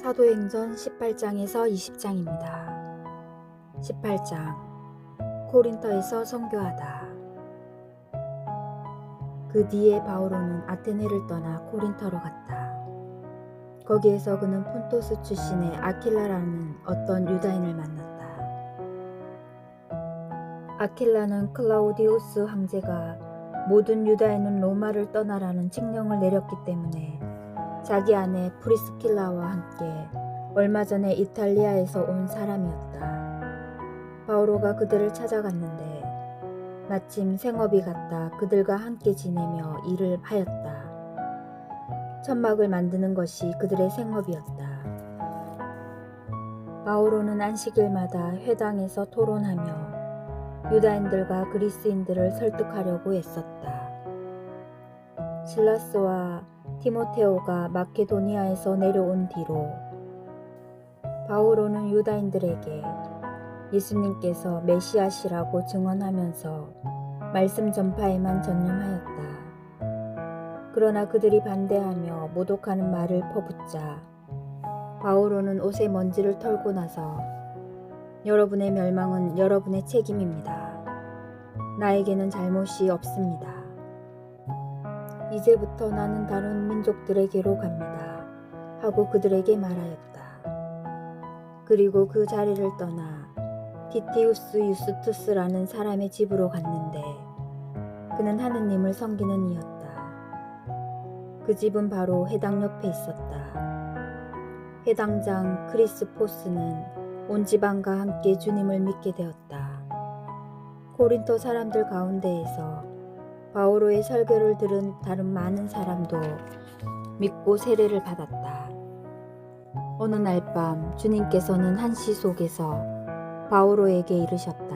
사도행전 18장에서 20장입니다. 18장 코린토에서 선교하다. 그 뒤에 바오로는 아테네를 떠나 코린토로 갔다. 거기에서 그는 폰토스 출신의 아킬라라는 어떤 유다인을 만났다. 아킬라는 클라우디우스 황제가 모든 유다인은 로마를 떠나라는 칙령을 내렸기 때문에 자기 아내 프리스킬라와 함께 얼마 전에 이탈리아에서 온 사람이었다. 바오로가 그들을 찾아갔는데 마침 생업이 같아 그들과 함께 지내며 일을 하였다. 천막을 만드는 것이 그들의 생업이었다. 바오로는 안식일마다 회당에서 토론하며 유다인들과 그리스인들을 설득하려고 애썼다. 실라스와 디모테오가 마케도니아에서 내려온 뒤로 바오로는 유다인들에게 예수님께서 메시아시라고 증언하면서 말씀 전파에만 전념하였다. 그러나 그들이 반대하며 모독하는 말을 퍼붓자 바오로는 옷에 먼지를 털고 나서 여러분의 멸망은 여러분의 책임입니다. 나에게는 잘못이 없습니다. 이제부터 나는 다른 민족들에게로 갑니다. 하고 그들에게 말하였다. 그리고 그 자리를 떠나 디티우스 유스투스라는 사람의 집으로 갔는데 그는 하느님을 섬기는 이였다. 그 집은 바로 회당 옆에 있었다. 회당장 크리스포스는 온 지방과 함께 주님을 믿게 되었다. 코린토 사람들 가운데에서 바오로의 설교를 들은 다른 많은 사람도 믿고 세례를 받았다. 어느 날 밤 주님께서는 한시 속에서 바오로에게 이르셨다.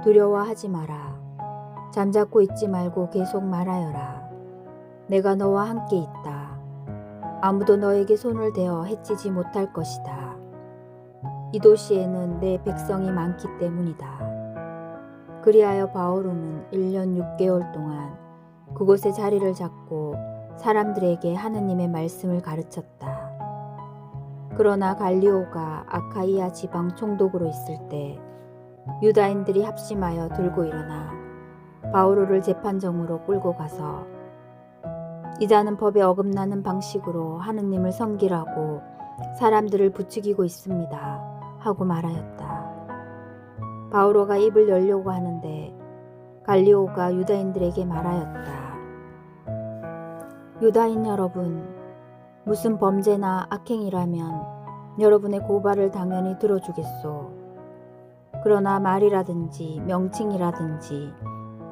두려워하지 마라. 잠자코 있지 말고 계속 말하여라. 내가 너와 함께 있다. 아무도 너에게 손을 대어 해치지 못할 것이다. 이 도시에는 내 백성이 많기 때문이다. 그리하여 바오로는 1년 6개월 동안 그곳에 자리를 잡고 사람들에게 하느님의 말씀을 가르쳤다. 그러나 갈리오가 아카이아 지방 총독으로 있을 때 유다인들이 합심하여 들고 일어나 바오로를 재판정으로 끌고 가서 이 자는 법에 어긋나는 방식으로 하느님을 섬기라고 사람들을 부추기고 있습니다. 하고 말하였다. 바오로가 입을 열려고 하는데 갈리오가 유다인들에게 말하였다. 유다인 여러분, 무슨 범죄나 악행이라면 여러분의 고발을 당연히 들어주겠소. 그러나 말이라든지 명칭이라든지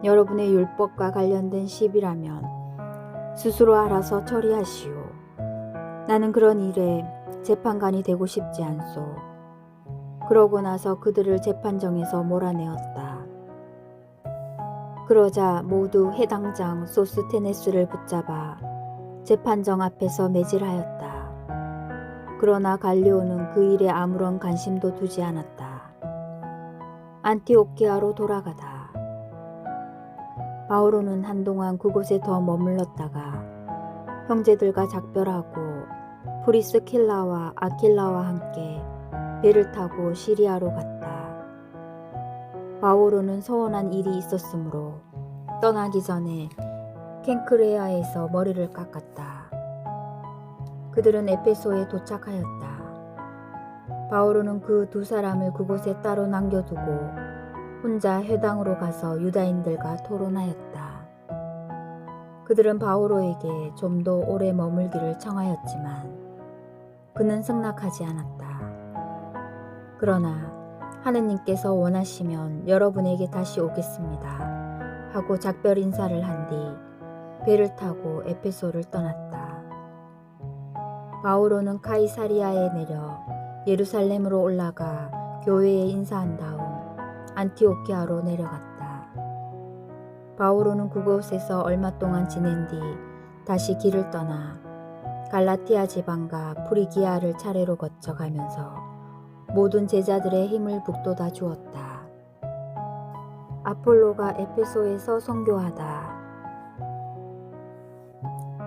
여러분의 율법과 관련된 시비라면 스스로 알아서 처리하시오. 나는 그런 일에 재판관이 되고 싶지 않소. 그러고 나서 그들을 재판정에서 몰아내었다. 그러자 모두 해당장 소스테네스를 붙잡아 재판정 앞에서 매질하였다. 그러나 갈리오는 그 일에 아무런 관심도 두지 않았다. 안티오키아로 돌아가다. 바오로는 한동안 그곳에 더 머물렀다가 형제들과 작별하고 프리스킬라와 아킬라와 함께 배를 타고 시리아로 갔다. 바오로는 서원한 일이 있었으므로 떠나기 전에 켄크레아에서 머리를 깎았다. 그들은 에페소에 도착하였다. 바오로는 그 두 사람을 그곳에 따로 남겨두고 혼자 회당으로 가서 유다인들과 토론하였다. 그들은 바오로에게 좀 더 오래 머물기를 청하였지만 그는 승낙하지 않았다. 그러나 하느님께서 원하시면 여러분에게 다시 오겠습니다. 하고 작별 인사를 한 뒤 배를 타고 에페소를 떠났다. 바오로는 카이사리아에 내려 예루살렘으로 올라가 교회에 인사한 다음 안티오키아로 내려갔다. 바오로는 그곳에서 얼마 동안 지낸 뒤 다시 길을 떠나 갈라티아 지방과 프리기아를 차례로 거쳐가면서 모든 제자들의 힘을 북돋아 주었다. 아폴로가 에페소에서 선교하다.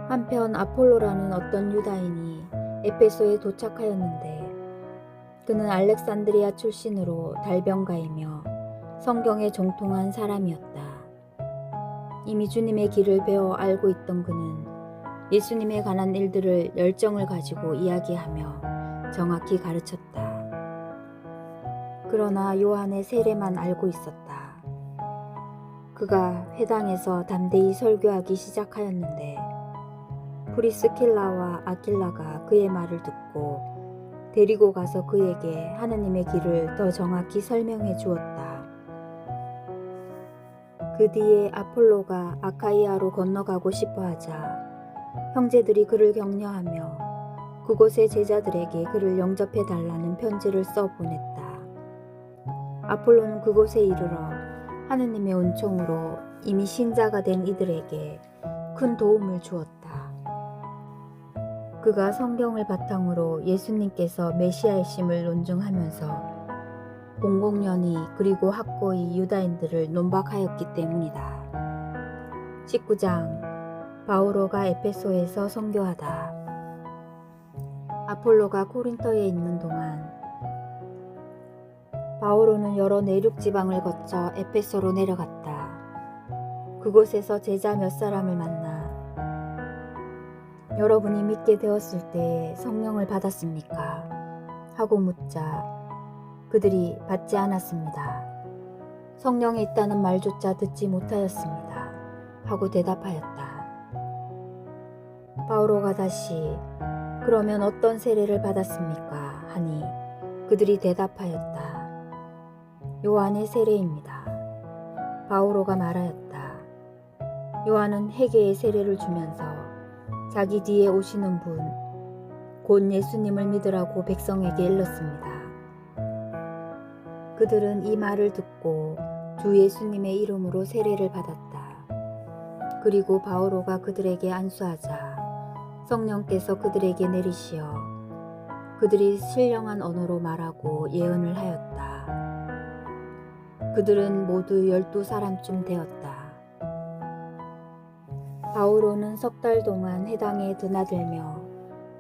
한편 아폴로라는 어떤 유다인이 에페소에 도착하였는데 그는 알렉산드리아 출신으로 달병가이며 성경에 정통한 사람이었다. 이미 주님의 길을 배워 알고 있던 그는 예수님에 관한 일들을 열정을 가지고 이야기하며 정확히 가르쳤다. 그러나 요한의 세례만 알고 있었다. 그가 회당에서 담대히 설교하기 시작하였는데 프리스킬라와 아킬라가 그의 말을 듣고 데리고 가서 그에게 하느님의 길을 더 정확히 설명해 주었다. 그 뒤에 아폴로가 아카이아로 건너가고 싶어 하자 형제들이 그를 격려하며 그곳의 제자들에게 그를 영접해 달라는 편지를 써 보냈다. 아폴로는 그곳에 이르러 하느님의 은총으로 이미 신자가 된 이들에게 큰 도움을 주었다. 그가 성경을 바탕으로 예수님께서 메시아이심을 논증하면서 공공연히 그리고 확고히 유다인들을 논박하였기 때문이다. 19장 바오로가 에페소에서 선교하다. 아폴로가 코린토에 있는 동안 바오로는 여러 내륙 지방을 거쳐 에페소로 내려갔다. 그곳에서 제자 몇 사람을 만나 여러분이 믿게 되었을 때에 성령을 받았습니까? 하고 묻자 그들이 받지 않았습니다. 성령이 있다는 말조차 듣지 못하였습니다. 하고 대답하였다. 바오로가 다시 그러면 어떤 세례를 받았습니까? 하니 그들이 대답하였다. 요한의 세례입니다. 바오로가 말하였다. 요한은 회개의 세례를 주면서 자기 뒤에 오시는 분, 곧 예수님을 믿으라고 백성에게 일렀습니다. 그들은 이 말을 듣고 주 예수님의 이름으로 세례를 받았다. 그리고 바오로가 그들에게 안수하자 성령께서 그들에게 내리시어 그들이 신령한 언어로 말하고 예언을 하였다. 그들은 모두 12사람쯤 되었다. 바오로는 3달 동안 회당에 드나들며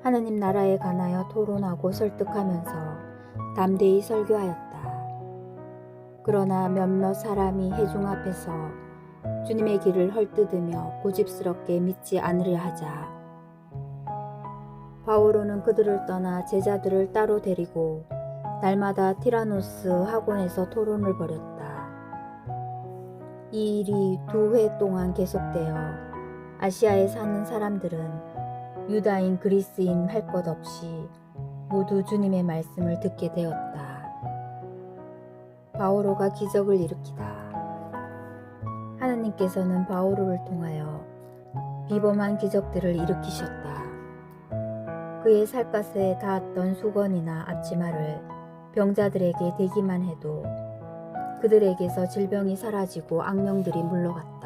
하느님 나라에 관하여 토론하고 설득하면서 담대히 설교하였다. 그러나 몇몇 사람이 회중 앞에서 주님의 길을 헐뜯으며 고집스럽게 믿지 않으려 하자 바오로는 그들을 떠나 제자들을 따로 데리고 날마다 티라노스 학원에서 토론을 벌였다. 이 일이 2회 동안 계속되어 아시아에 사는 사람들은 유다인 그리스인 할 것 없이 모두 주님의 말씀을 듣게 되었다. 바오로가 기적을 일으키다. 하느님께서는 바오로를 통하여 비범한 기적들을 일으키셨다. 그의 살갗에 닿았던 수건이나 앞치마를 병자들에게 대기만 해도 그들에게서 질병이 사라지고 악령들이 물러갔다.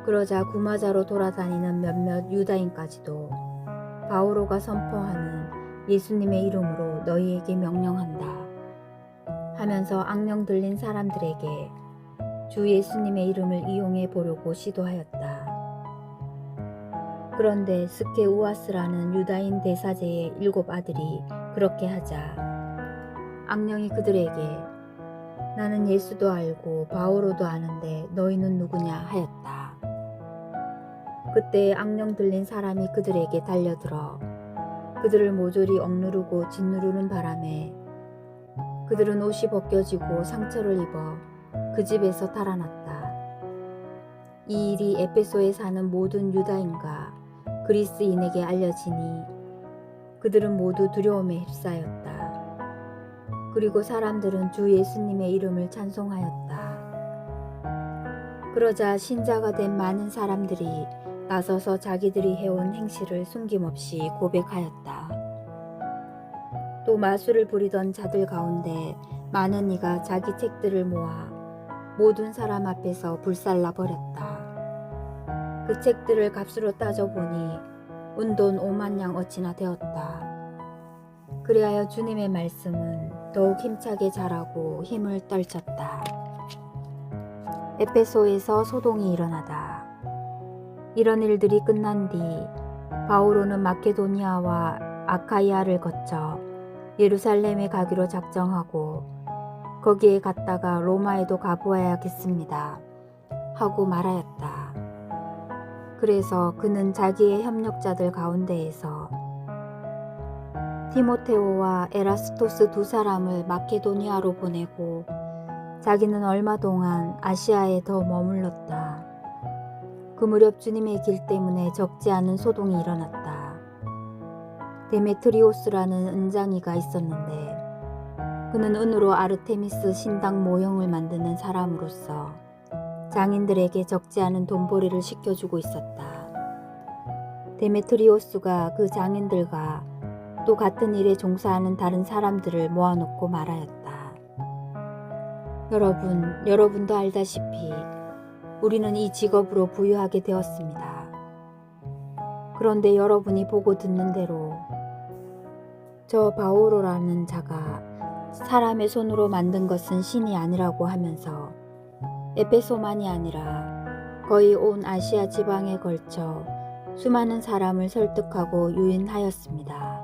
그러자 구마자로 돌아다니는 몇몇 유다인까지도 바오로가 선포하는 예수님의 이름으로 너희에게 명령한다 하면서 악령 들린 사람들에게 주 예수님의 이름을 이용해 보려고 시도하였다. 그런데 스케우아스라는 유다인 대사제의 7 아들이 그렇게 하자 악령이 그들에게 나는 예수도 알고 바오로도 아는데 너희는 누구냐 하였다. 그때 악령 들린 사람이 그들에게 달려들어 그들을 모조리 억누르고 짓누르는 바람에 그들은 옷이 벗겨지고 상처를 입어 그 집에서 달아났다. 이 일이 에페소에 사는 모든 유다인과 그리스인에게 알려지니 그들은 모두 두려움에 휩싸였다. 그리고 사람들은 주 예수님의 이름을 찬송하였다. 그러자 신자가 된 많은 사람들이 나서서 자기들이 해온 행실을 숨김없이 고백하였다. 또 마술을 부리던 자들 가운데 많은 이가 자기 책들을 모아 모든 사람 앞에서 불살라 버렸다. 그 책들을 값으로 따져보니 은돈 50,000냥 어치나 되었다. 그리하여 주님의 말씀은 더욱 힘차게 자라고 힘을 떨쳤다. 에페소에서 소동이 일어나다. 이런 일들이 끝난 뒤 바오로는 마케도니아와 아카이아를 거쳐 예루살렘에 가기로 작정하고 거기에 갔다가 로마에도 가보아야겠습니다 하고 말하였다. 그래서 그는 자기의 협력자들 가운데에서 디모테오와 에라스토스 두 사람을 마케도니아로 보내고 자기는 얼마 동안 아시아에 더 머물렀다. 그 무렵 주님의 길 때문에 적지 않은 소동이 일어났다. 데메트리오스라는 은장이가 있었는데 그는 은으로 아르테미스 신당 모형을 만드는 사람으로서 장인들에게 적지 않은 돈벌이를 시켜주고 있었다. 데메트리오스가 그 장인들과 또 같은 일에 종사하는 다른 사람들을 모아놓고 말하였다. 여러분도 알다시피 우리는 이 직업으로 부유하게 되었습니다. 그런데 여러분이 보고 듣는 대로 저 바오로라는 자가 사람의 손으로 만든 것은 신이 아니라고 하면서 에페소만이 아니라 거의 온 아시아 지방에 걸쳐 수많은 사람을 설득하고 유인하였습니다.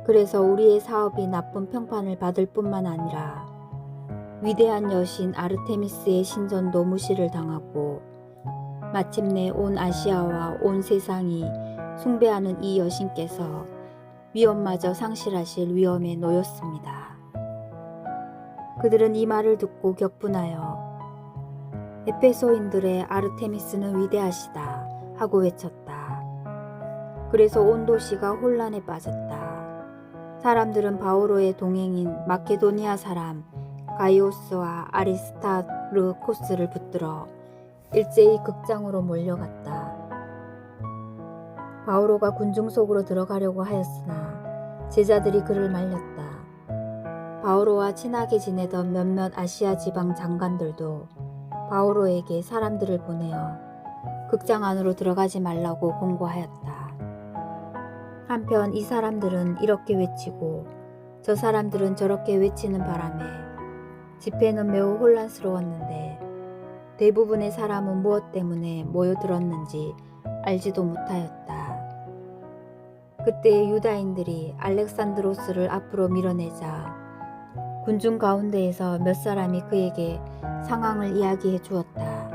그래서 우리의 사업이 나쁜 평판을 받을 뿐만 아니라 위대한 여신 아르테미스의 신전도 무시를 당하고 마침내 온 아시아와 온 세상이 숭배하는 이 여신께서 위엄마저 상실하실 위험에 놓였습니다. 그들은 이 말을 듣고 격분하여 에페소인들의 아르테미스는 위대하시다 하고 외쳤다. 그래서 온 도시가 혼란에 빠졌다. 사람들은 바오로의 동행인 마케도니아 사람 가이오스와 아리스타르코스를 붙들어 일제히 극장으로 몰려갔다. 바오로가 군중 속으로 들어가려고 하였으나 제자들이 그를 말렸다. 바오로와 친하게 지내던 몇몇 아시아 지방 장관들도 바오로에게 사람들을 보내어 극장 안으로 들어가지 말라고 공고하였다. 한편 이 사람들은 이렇게 외치고 저 사람들은 저렇게 외치는 바람에 집회는 매우 혼란스러웠는데 대부분의 사람은 무엇 때문에 모여들었는지 알지도 못하였다. 그때 유다인들이 알렉산드로스를 앞으로 밀어내자 군중 가운데에서 몇 사람이 그에게 상황을 이야기해 주었다.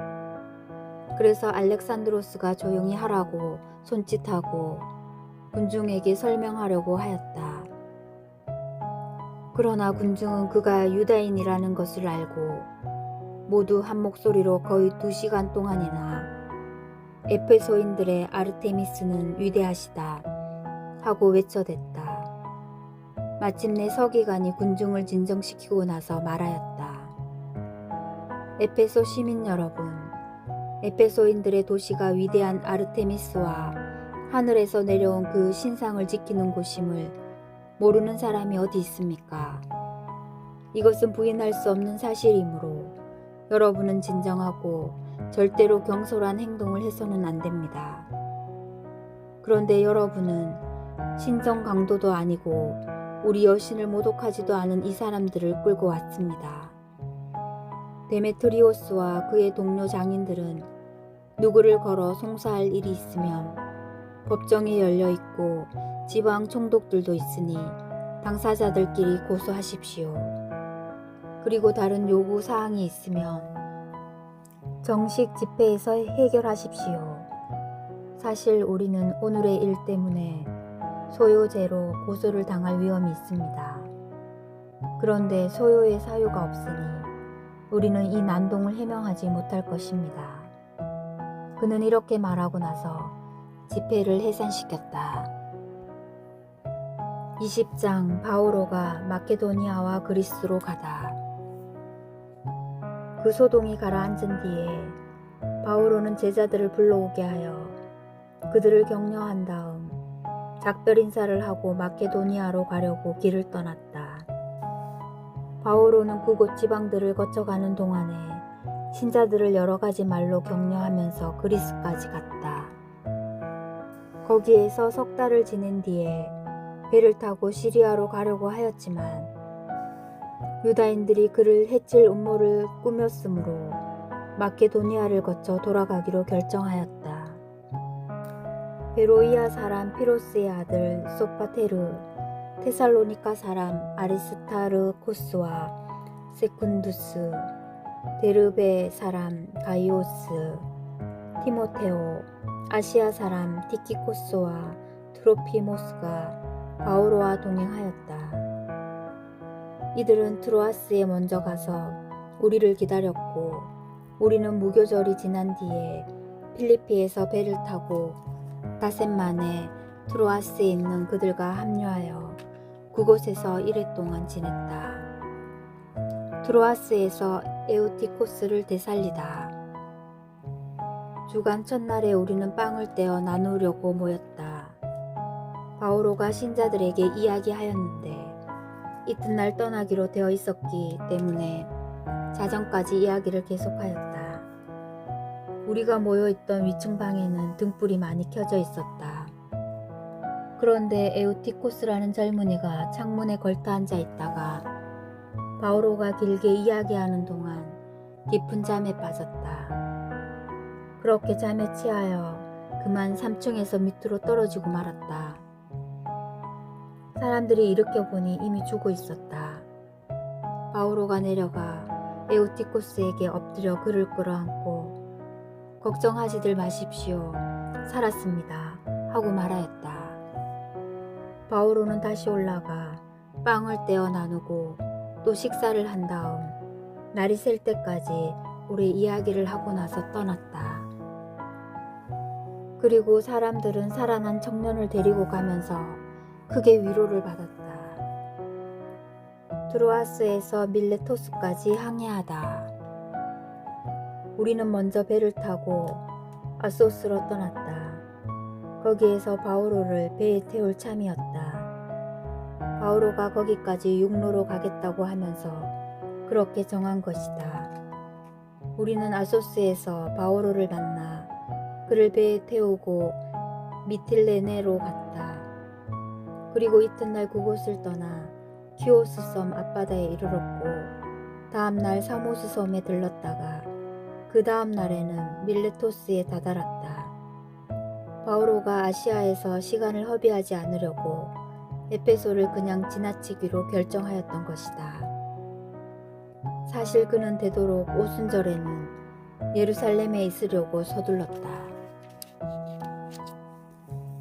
그래서 알렉산드로스가 조용히 하라고 손짓하고 군중에게 설명하려고 하였다. 그러나 군중은 그가 유다인이라는 것을 알고 모두 한 목소리로 거의 2시간 동안이나 에페소인들의 아르테미스는 위대하시다 하고 외쳐댔다. 마침내 서기관이 군중을 진정시키고 나서 말하였다. 에페소 시민 여러분, 에페소인들의 도시가 위대한 아르테미스와 하늘에서 내려온 그 신상을 지키는 곳임을 모르는 사람이 어디 있습니까? 이것은 부인할 수 없는 사실이므로 여러분은 진정하고 절대로 경솔한 행동을 해서는 안 됩니다. 그런데 여러분은 신성 강도도 아니고 우리 여신을 모독하지도 않은 이 사람들을 끌고 왔습니다. 데메트리오스와 그의 동료 장인들은 누구를 걸어 송사할 일이 있으면 법정이 열려 있고 지방 총독들도 있으니 당사자들끼리 고소하십시오. 그리고 다른 요구 사항이 있으면 정식 집회에서 해결하십시오. 사실 우리는 오늘의 일 때문에 소요죄로 고소를 당할 위험이 있습니다. 그런데 소요의 사유가 없으니 우리는 이 난동을 해명하지 못할 것입니다. 그는 이렇게 말하고 나서 집회를 해산시켰다. 20장 바오로가 마케도니아와 그리스로 가다. 그 소동이 가라앉은 뒤에 바오로는 제자들을 불러오게 하여 그들을 격려한 다음 작별 인사를 하고 마케도니아로 가려고 길을 떠났다. 바오로는 그곳 지방들을 거쳐가는 동안에 신자들을 여러 가지 말로 격려하면서 그리스까지 갔다. 거기에서 석 달을 지낸 뒤에 배를 타고 시리아로 가려고 하였지만 유다인들이 그를 해칠 음모를 꾸몄으므로 마케도니아를 거쳐 돌아가기로 결정하였다. 베로이아 사람 피로스의 아들 소파테르, 테살로니가 사람 아리스타르코스와 세쿤두스, 데르베 사람 가이오스, 티모테오, 아시아 사람 티키코스와 트로피모스가 바오로와 동행하였다. 이들은 트로아스에 먼저 가서 우리를 기다렸고, 우리는 무교절이 지난 뒤에 필리피에서 배를 타고 닷새 만에 트로아스에 있는 그들과 합류하여 그곳에서 이래 동안 지냈다. 트로아스에서 에우티코스를 되살리다. 주간 첫날에 우리는 빵을 떼어 나누려고 모였다. 바오로가 신자들에게 이야기하였는데 이튿날 떠나기로 되어 있었기 때문에 자정까지 이야기를 계속하였다. 우리가 모여있던 위층 방에는 등불이 많이 켜져 있었다. 그런데 에우티코스라는 젊은이가 창문에 걸터 앉아 있다가 바오로가 길게 이야기하는 동안 깊은 잠에 빠졌다. 그렇게 잠에 취하여 그만 3층에서 밑으로 떨어지고 말았다. 사람들이 일으켜보니 이미 죽어 있었다. 바오로가 내려가 에우티코스에게 엎드려 그를 끌어안고 걱정하지들 마십시오. 살았습니다. 하고 말하였다. 바오로는 다시 올라가 빵을 떼어 나누고 또 식사를 한 다음 날이 셀 때까지 우리 이야기를 하고 나서 떠났다. 그리고 사람들은 살아난 청년을 데리고 가면서 크게 위로를 받았다. 트로아스에서 밀레토스까지 항해하다. 우리는 먼저 배를 타고 아소스로 떠났다. 거기에서 바오로를 배에 태울 참이었다. 바오로가 거기까지 육로로 가겠다고 하면서 그렇게 정한 것이다. 우리는 아소스에서 바오로를 만나 그를 배에 태우고 미틸레네로 갔다. 그리고 이튿날 그곳을 떠나 키오스 섬 앞바다에 이르렀고 다음날 사모스 섬에 들렀다가 그 다음 날에는 밀레토스에 다다랐다. 바오로가 아시아에서 시간을 허비하지 않으려고 에페소를 그냥 지나치기로 결정하였던 것이다. 사실 그는 되도록 오순절에는 예루살렘에 있으려고 서둘렀다.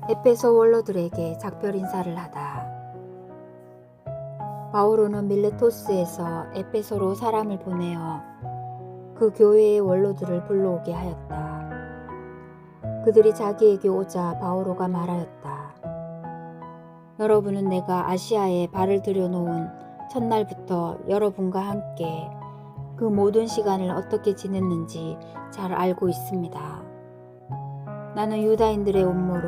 에페소 원로들에게 작별 인사를 하다. 바오로는 밀레토스에서 에페소로 사람을 보내어 그 교회의 원로들을 불러오게 하였다. 그들이 자기에게 오자 바오로가 말하였다. 여러분은 내가 아시아에 발을 들여놓은 첫날부터 여러분과 함께 그 모든 시간을 어떻게 지냈는지 잘 알고 있습니다. 나는 유다인들의 음모로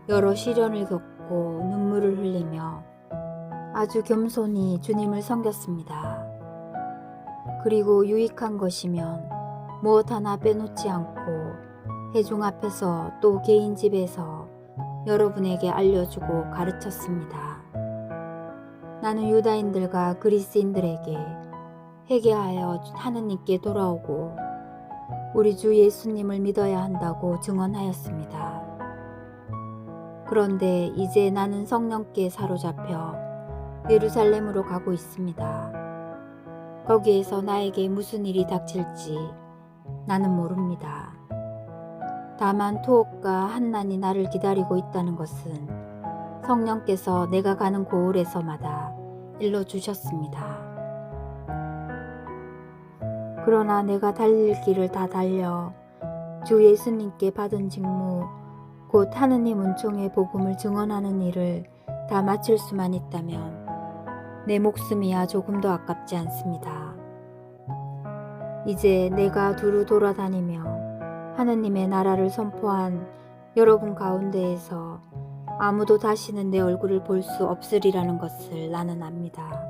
여러 시련을 겪고 눈물을 흘리며 아주 겸손히 주님을 섬겼습니다. 그리고 유익한 것이면 무엇 하나 빼놓지 않고 회중 앞에서 또 개인 집에서 여러분에게 알려주고 가르쳤습니다. 나는 유다인들과 그리스인들에게 회개하여 하느님께 돌아오고 우리 주 예수님을 믿어야 한다고 증언하였습니다. 그런데 이제 나는 성령께 사로잡혀 예루살렘으로 가고 있습니다. 거기에서 나에게 무슨 일이 닥칠지 나는 모릅니다. 다만 투옥과 한난이 나를 기다리고 있다는 것은 성령께서 내가 가는 고을에서마다 일러주셨습니다. 그러나 내가 달릴 길을 다 달려 주 예수님께 받은 직무, 곧 하느님 은총의 복음을 증언하는 일을 다 마칠 수만 있다면 내 목숨이야 조금도 아깝지 않습니다. 이제 내가 두루 돌아다니며 하느님의 나라를 선포한 여러분 가운데에서 아무도 다시는 내 얼굴을 볼 수 없으리라는 것을 나는 압니다.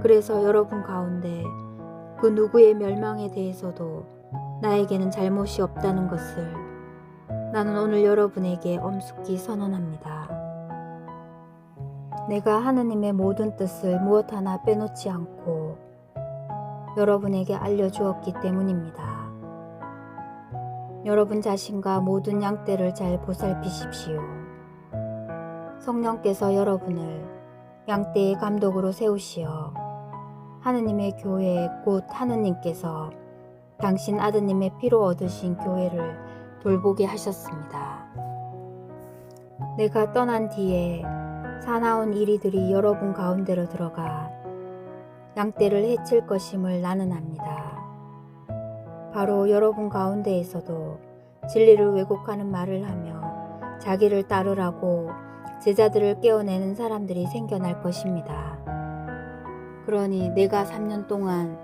그래서 여러분 가운데 그 누구의 멸망에 대해서도 나에게는 잘못이 없다는 것을 나는 오늘 여러분에게 엄숙히 선언합니다. 내가 하느님의 모든 뜻을 무엇 하나 빼놓지 않고 여러분에게 알려주었기 때문입니다. 여러분 자신과 모든 양떼를 잘 보살피십시오. 성령께서 여러분을 양떼의 감독으로 세우시어 하느님의 교회 곧 하느님께서 당신 아드님의 피로 얻으신 교회를 돌보게 하셨습니다. 내가 떠난 뒤에 사나운 이리들이 여러분 가운데로 들어가 양떼를 해칠 것임을 나는 압니다. 바로 여러분 가운데에서도 진리를 왜곡하는 말을 하며 자기를 따르라고 제자들을 깨어내는 사람들이 생겨날 것입니다. 그러니 내가 3년 동안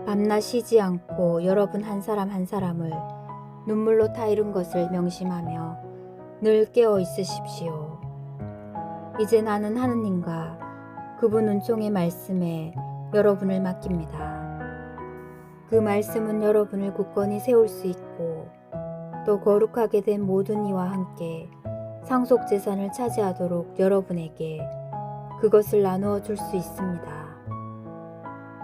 밤낮 쉬지 않고 여러분 한 사람 한 사람을 눈물로 타이른 것을 명심하며 늘 깨어 있으십시오. 이제 나는 하느님과 그분 은총의 말씀에 여러분을 맡깁니다. 그 말씀은 여러분을 굳건히 세울 수 있고 또 거룩하게 된 모든 이와 함께 상속 재산을 차지하도록 여러분에게 그것을 나누어 줄 수 있습니다.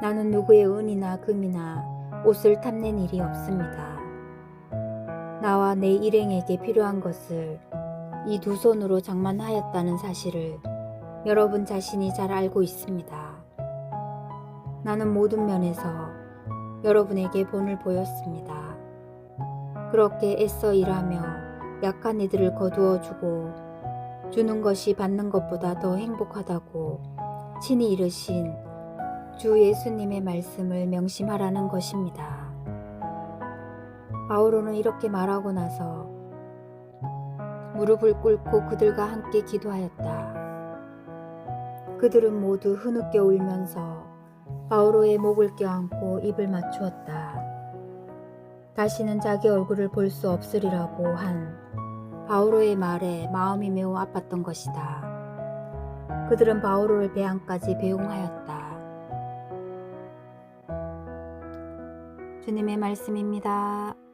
나는 누구의 은이나 금이나 옷을 탐낸 일이 없습니다. 나와 내 일행에게 필요한 것을 이 두 손으로 장만하였다는 사실을 여러분 자신이 잘 알고 있습니다. 나는 모든 면에서 여러분에게 본을 보였습니다. 그렇게 애써 일하며 약한 이들을 거두어 주고 주는 것이 받는 것보다 더 행복하다고 친히 이르신 주 예수님의 말씀을 명심하라는 것입니다. 바오로는 이렇게 말하고 나서 무릎을 꿇고 그들과 함께 기도하였다. 그들은 모두 흐느껴 울면서 바오로의 목을 껴안고 입을 맞추었다. 다시는 자기 얼굴을 볼 수 없으리라고 한 바오로의 말에 마음이 매우 아팠던 것이다. 그들은 바오로를 배안까지 배웅하였다. 주님의 말씀입니다.